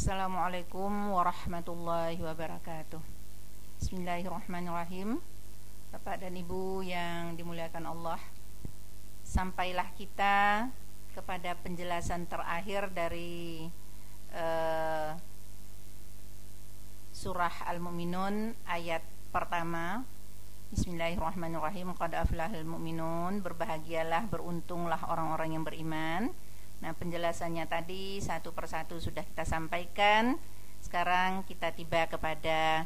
Assalamualaikum warahmatullahi wabarakatuh. Bismillahirrahmanirrahim. Bapak dan Ibu yang dimuliakan Allah, sampailah kita kepada penjelasan terakhir dari surah Al-Mu'minun ayat pertama. Bismillahirrahmanirrahim. Qad aflahal mu'minun, berbahagialah, beruntunglah orang-orang yang beriman. Nah, penjelasannya tadi satu persatu sudah kita sampaikan. Sekarang kita tiba kepada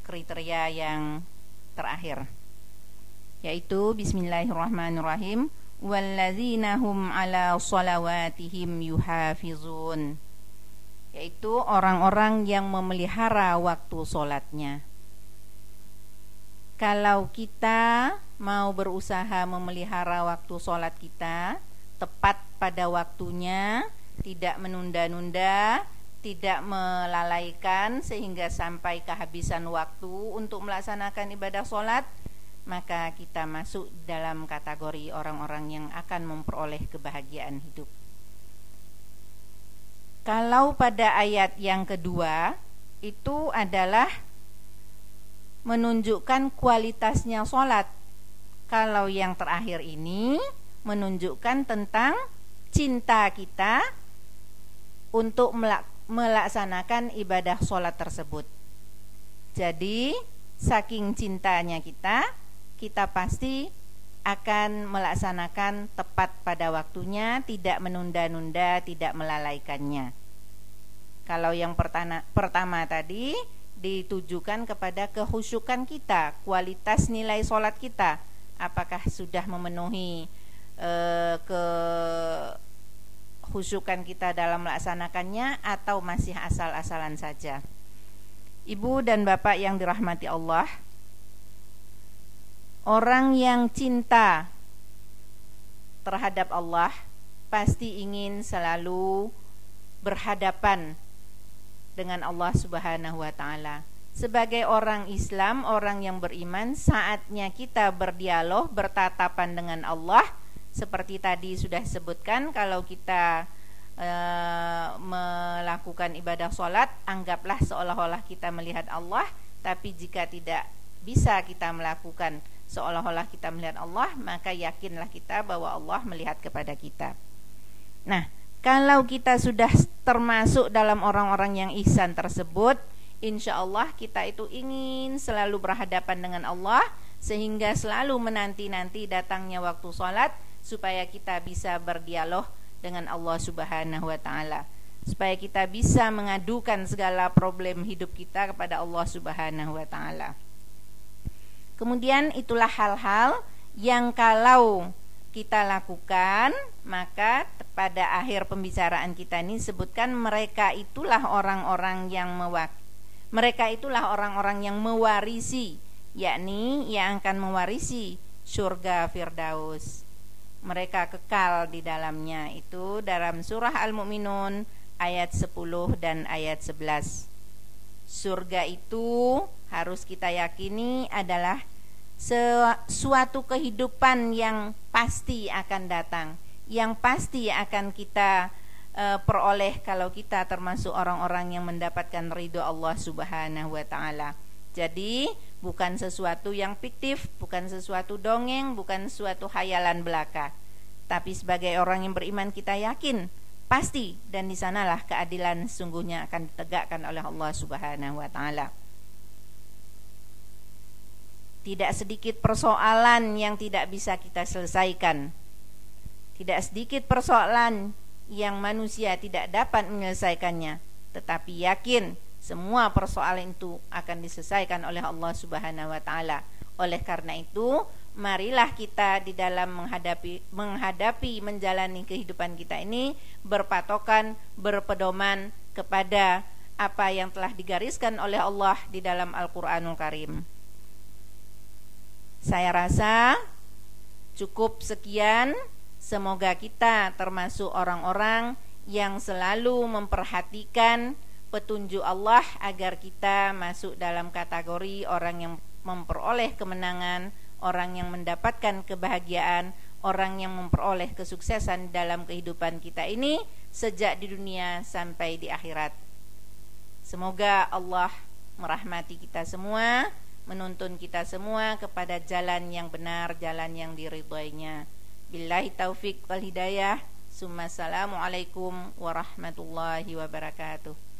kriteria yang terakhir, yaitu bismillahirrahmanirrahim, walladzina hum ala shalawatihim yuhafizun, yaitu orang-orang yang memelihara waktu sholatnya. Kalau kita mau berusaha memelihara waktu sholat kita tepat pada waktunya, tidak menunda-nunda, tidak melalaikan sehingga sampai kehabisan waktu untuk melaksanakan ibadah sholat, maka kita masuk dalam kategori orang-orang yang akan memperoleh kebahagiaan hidup. Kalau pada ayat yang kedua itu adalah menunjukkan kualitasnya sholat. Kalau yang terakhir ini menunjukkan tentang cinta kita untuk melaksanakan ibadah sholat tersebut. Jadi saking cintanya kita pasti akan melaksanakan tepat pada waktunya, tidak menunda-nunda, tidak melalaikannya. Kalau yang pertama tadi ditujukan kepada kehusyukan kita, kualitas nilai sholat kita, apakah sudah memenuhi kehusyukan kita dalam melaksanakannya atau masih asal-asalan saja. Ibu dan bapak yang dirahmati Allah, orang yang cinta terhadap Allah pasti ingin selalu berhadapan dengan Allah Subhanahu wa ta'ala. Sebagai orang Islam, orang yang beriman, saatnya kita berdialog, bertatapan dengan Allah. Seperti tadi sudah disebutkan, kalau kita melakukan ibadah sholat, anggaplah seolah-olah kita melihat Allah. Tapi jika tidak bisa kita melakukan seolah-olah kita melihat Allah, maka yakinlah kita bahwa Allah melihat kepada kita. Nah, kalau kita sudah termasuk dalam orang-orang yang ihsan tersebut, insya Allah kita itu ingin selalu berhadapan dengan Allah, sehingga selalu menanti-nanti datangnya waktu sholat, supaya kita bisa berdialog dengan Allah Subhanahu wa ta'ala, supaya kita bisa mengadukan segala problem hidup kita kepada Allah Subhanahu wa ta'ala. Kemudian itulah hal-hal yang kalau kita lakukan, maka pada akhir pembicaraan kita ini sebutkan mereka itulah orang-orang yang mewarisi, yakni yang akan mewarisi surga Firdaus. Mereka kekal di dalamnya. Itu dalam surah Al-Mu'minun ayat 10 dan ayat 11. Surga itu harus kita yakini adalah suatu kehidupan yang pasti akan datang, yang pasti akan kita peroleh kalau kita termasuk orang-orang yang mendapatkan ridho Allah Subhanahu wa ta'ala. Jadi bukan sesuatu yang fiktif, bukan sesuatu dongeng, bukan sesuatu khayalan belaka. Tapi sebagai orang yang beriman kita yakin pasti, dan di sanalah keadilan sungguhnya akan ditegakkan oleh Allah Subhanahu wa ta'ala. Tidak sedikit persoalan yang tidak bisa kita selesaikan. Tidak sedikit persoalan yang manusia tidak dapat menyelesaikannya, tetapi yakin semua persoalan itu akan diselesaikan oleh Allah Subhanahu wa ta'ala. Oleh karena itu, marilah kita di dalam menghadapi menjalani kehidupan kita ini berpatokan, berpedoman kepada apa yang telah digariskan oleh Allah di dalam Al-Qur'anul Karim. Saya rasa cukup sekian. Semoga kita termasuk orang-orang yang selalu memperhatikan petunjuk Allah agar kita masuk dalam kategori orang yang memperoleh kemenangan, orang yang mendapatkan kebahagiaan, orang yang memperoleh kesuksesan dalam kehidupan kita ini sejak di dunia sampai di akhirat. Semoga Allah merahmati kita semua, menuntun kita semua kepada jalan yang benar, jalan yang diridhoinya. Billahi taufik wal hidayah. Assalamualaikum warahmatullahi wabarakatuh.